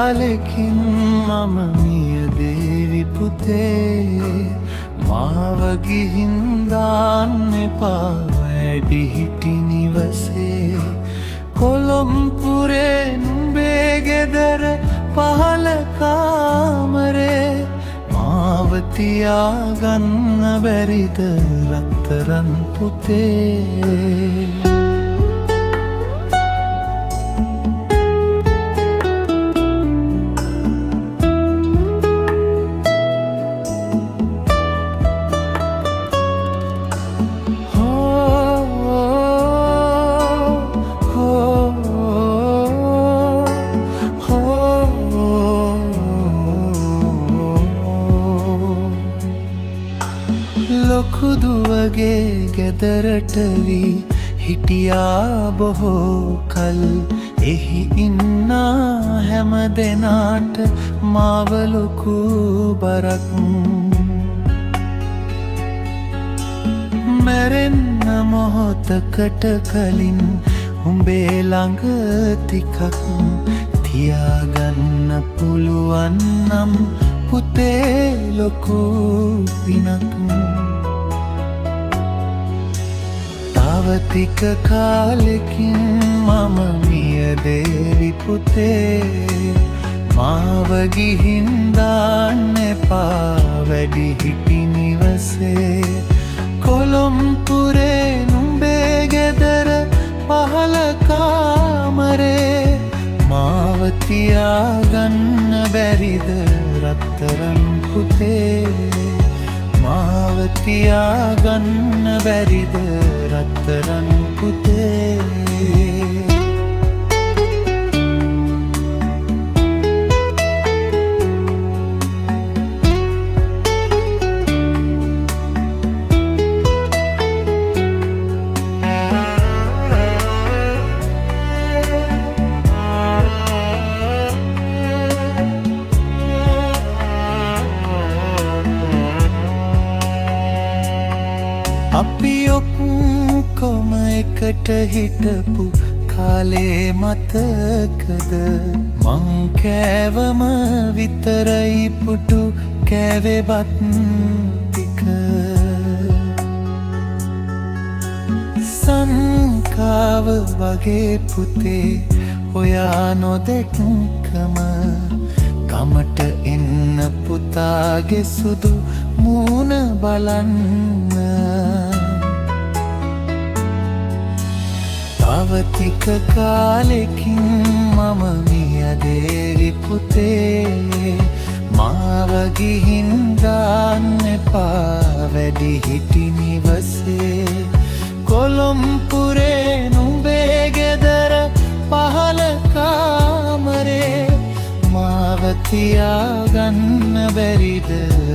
කාලෙකින් මම මියදේවි පුතේ මාව ගිහින් දාන්න එපා වැඩිහිටි නිවසේ කොළොම්පුරේ නුඹේ ගෙදර පහළ කාමරේ මාව තියාගන්න බැරිද රත්තරන් පුතේ ලොකු දුවගේ ගෙදරට වී හිටියා බොහෝ කල් එහි ඉන්නා හැම දෙනාට මාව ලොකු බරක් මැරෙන්න මොහොතකට කලින් උඹේ ළඟ ටිකක් තියාගන්න පුළුවන් නම් පුතේ ලොකු පිනක් ටික කාලෙකින් මම මියදේවි පුතේ මාව ගිහින් දාන්න එපා වැඩිහිටි නිවසේ කොළොම්පුරේ නුඹේ ගෙදර පහළ කාමරේ මාව තියාගන්න බැරිද රත්තරන් පුතේ මාව තියාගන්න බැරිද රත්තරන් පුතේ අපි ඔක්කොම එකට හිටපු කාලේ මතකද මං කෑවම විතරයි පුටු කෑවෙබත් ටික සංකාව වගේ පුතේ ඔයා නොදැක්කම ගමට එන්න පුතාගේ සුදු මූණ බලන්න තව ටික කාලෙකින් මම මියදේවි පුතේ මාව ගිහින් දාන්න එපා වැඩිහිටි නිවසේ කොළොම්පුරේ නුඹේ ගෙදර පහළ කාමරේ මාව තියාගන්න බැරිද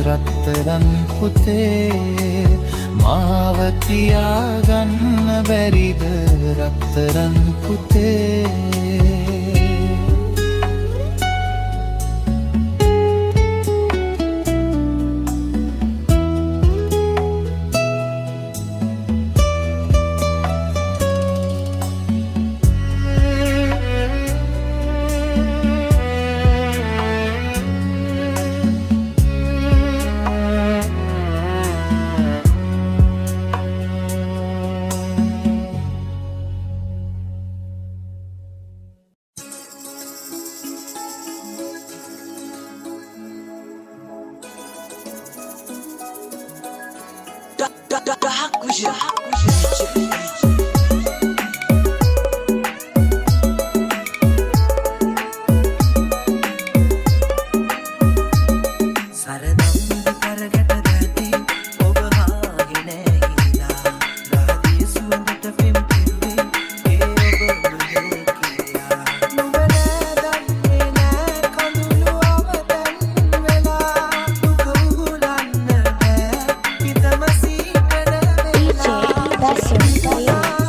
රත්තරන් පුතේ මාව තියාගන්න බැරිද රත්තරන් පුතේ That's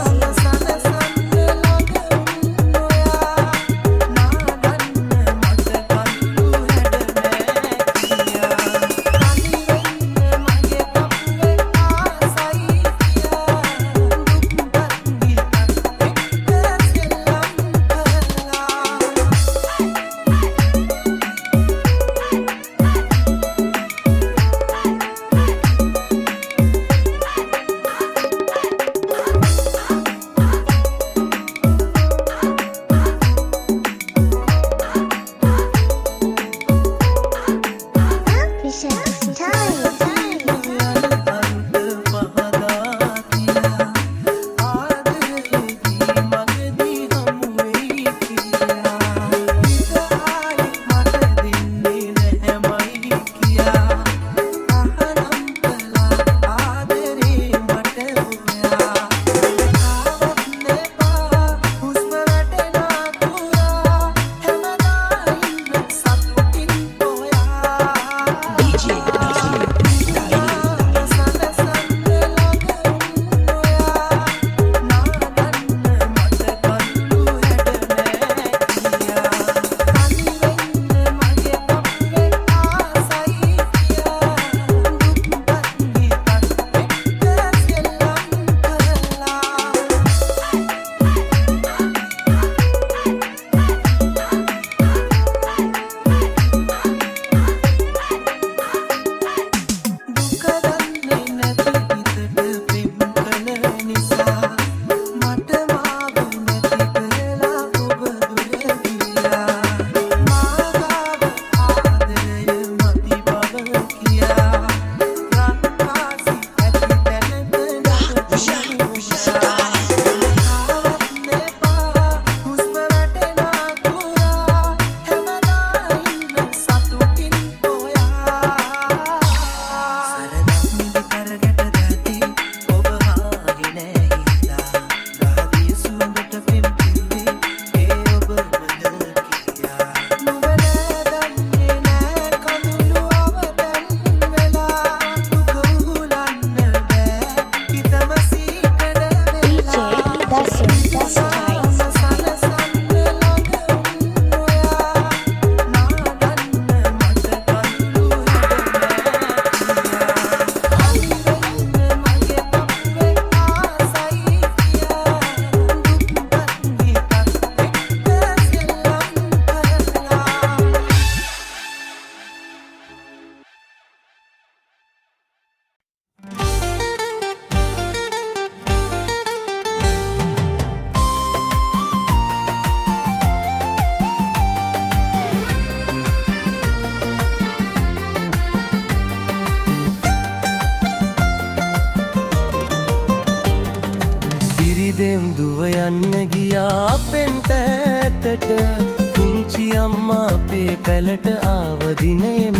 අපේ පැලට ආව දිනයම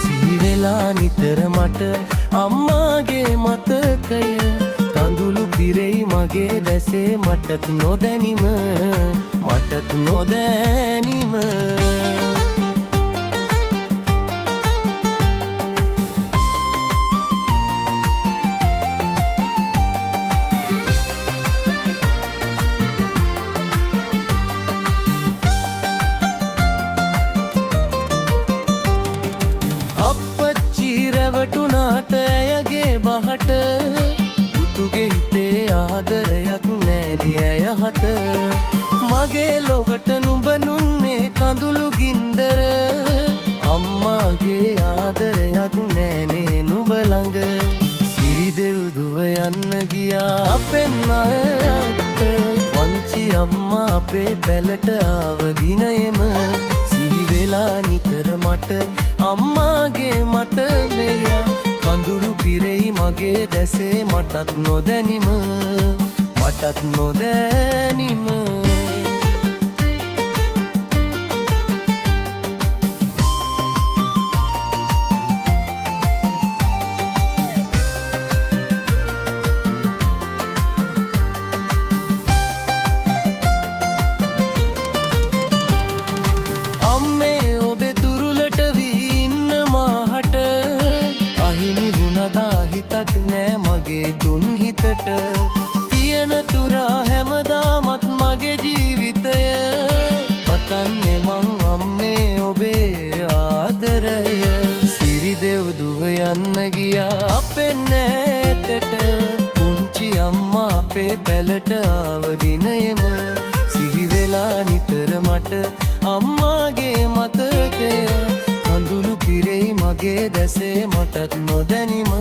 සිහි වෙලා නිතර මට අම්මාගේ මතකය කඳුළු පිරෙයි මගේ දැසේ මටත් නොදැනිම අප්පච්චි රැවටුනාට ඇයගේ බහට පුතුගේ හිතේ ආදරයක් නෑදි ඇය හට මගේ ලොවට නුඹ නුන්නේ කඳුළු ගින්දර අම්මාගේ ආදරයක් නෑනේ නුඹ ළඟ සිරිදෙව්දුව යන්න ගියා අපෙන් අයට වංචි අම්මා අපේ පැලට ආව දිනයෙම සිහි වෙලා නිතර මට අම්මාගේ මතකය කඳුළු පිරෙයි මගේ දැසේ මටත් නොදැනිම අම්මේ ඔබේ තුරුලට වී ඉන්න මාහට අහිමි වුණදා හිතක් නෑ මගේ තුන් හිතට තියෙන තුරා හැමදාමත් මගේ ජීවිතය පතන්නේ මං අම්මේ ඔබේ ආදරය සිරිදෙව්දුව යන්න ගියා අපේ නෑතට පුංචි අම්මා අපේ පැලට ආව දිනයෙම සිහි වෙලා නිතර මට අම්මාගේ මතකය කඳුළු පිරෙයි මගේ දැසේ මටත් නොදැනිම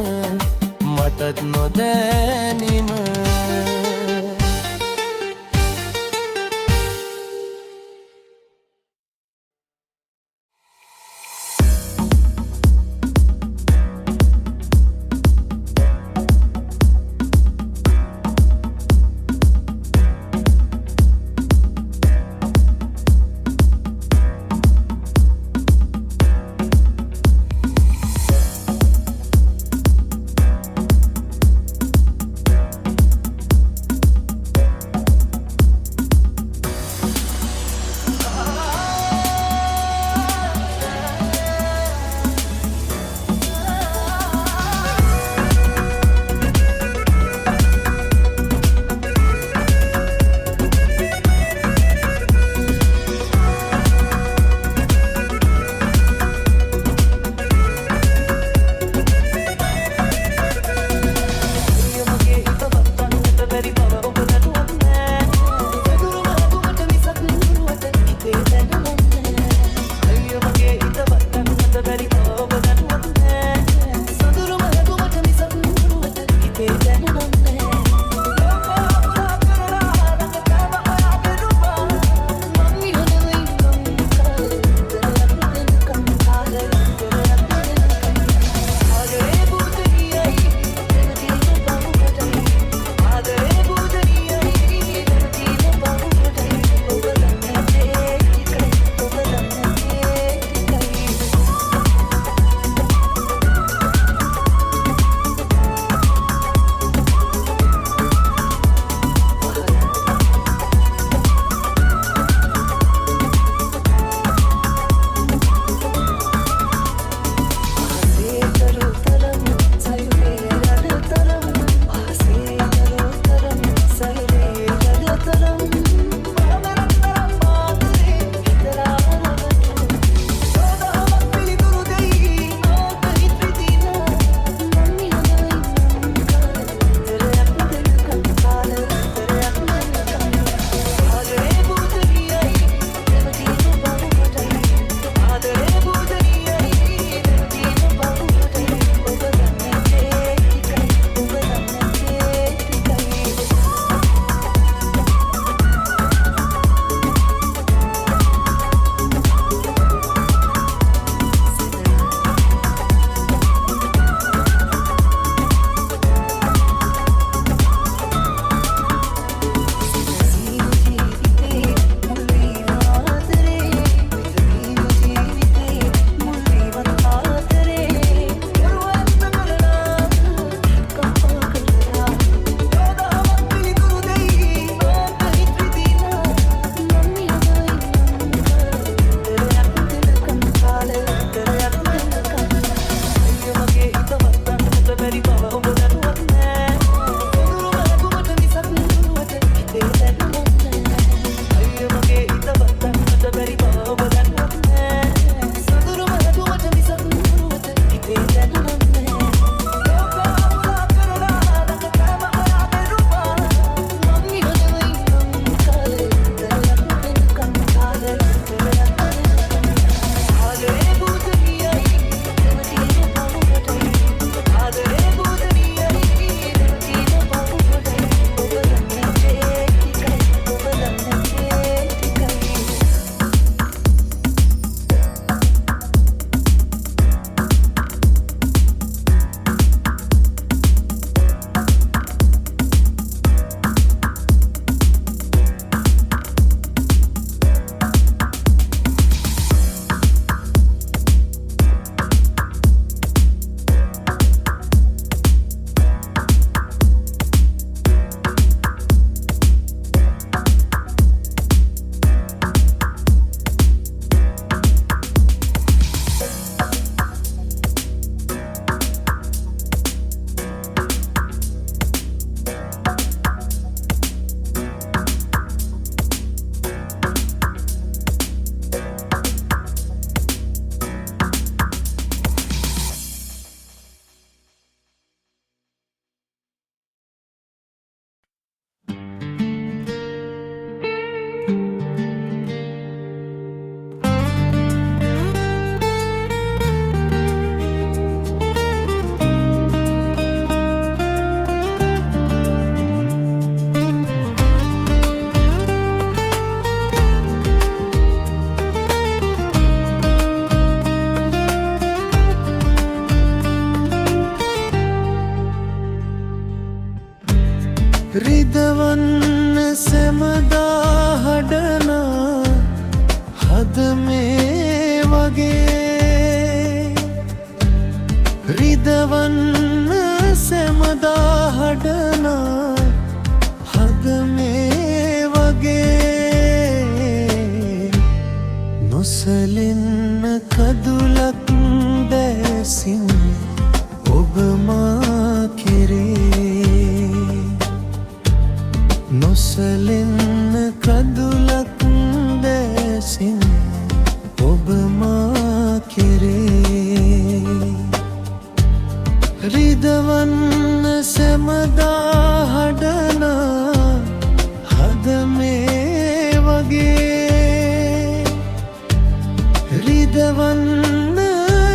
රිදවන්න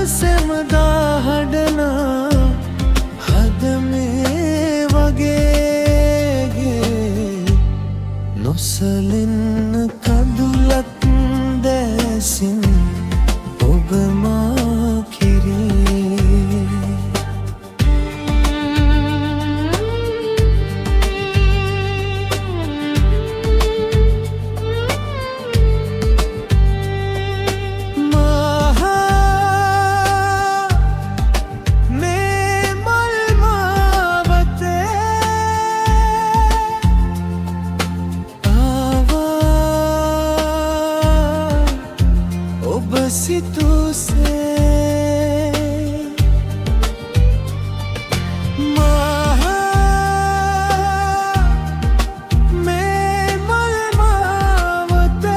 සැමදා හඩනා හද මේ වගේගේ නොසලෙන්න කඳුලක් දැසින් ඔබ මා කෙරේ සිතුසේ මේ මල් මාවතේ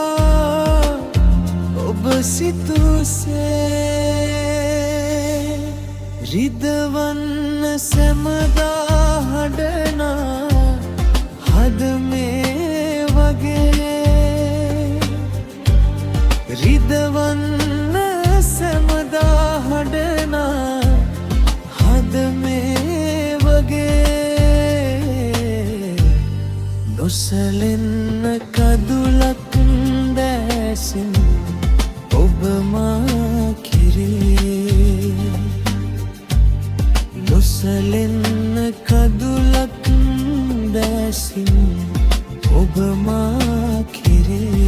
ආවා ඔබ සිතුසේ රිදවන්න සැමදා හඩනා හද මේ වගේ රිදවන්න සැමදා හඩනා හද මේ වගේ නොසලෙන්න කඳුලක් දැසින් ඔබ මා කෙරේ නොසලෙන්න කඳුලක් දැසින් ඔබ මා කෙරේ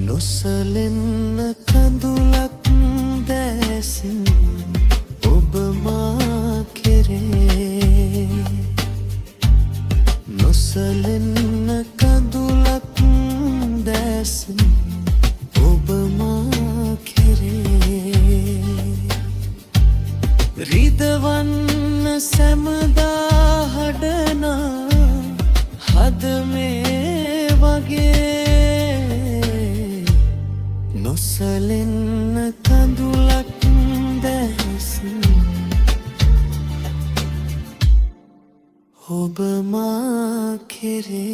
නොසලෙන්න කඳුලක් දැසින් ඔබ මා කෙරේ නොසලෙන්න කඳුලක් දැසින් ඔබ මා කෙරේ රිදවන්න සැමදා හඩනා හද මේ වගේ නොසලෙන්න කඳුලක් දැසින් ඔබ මා කෙරේ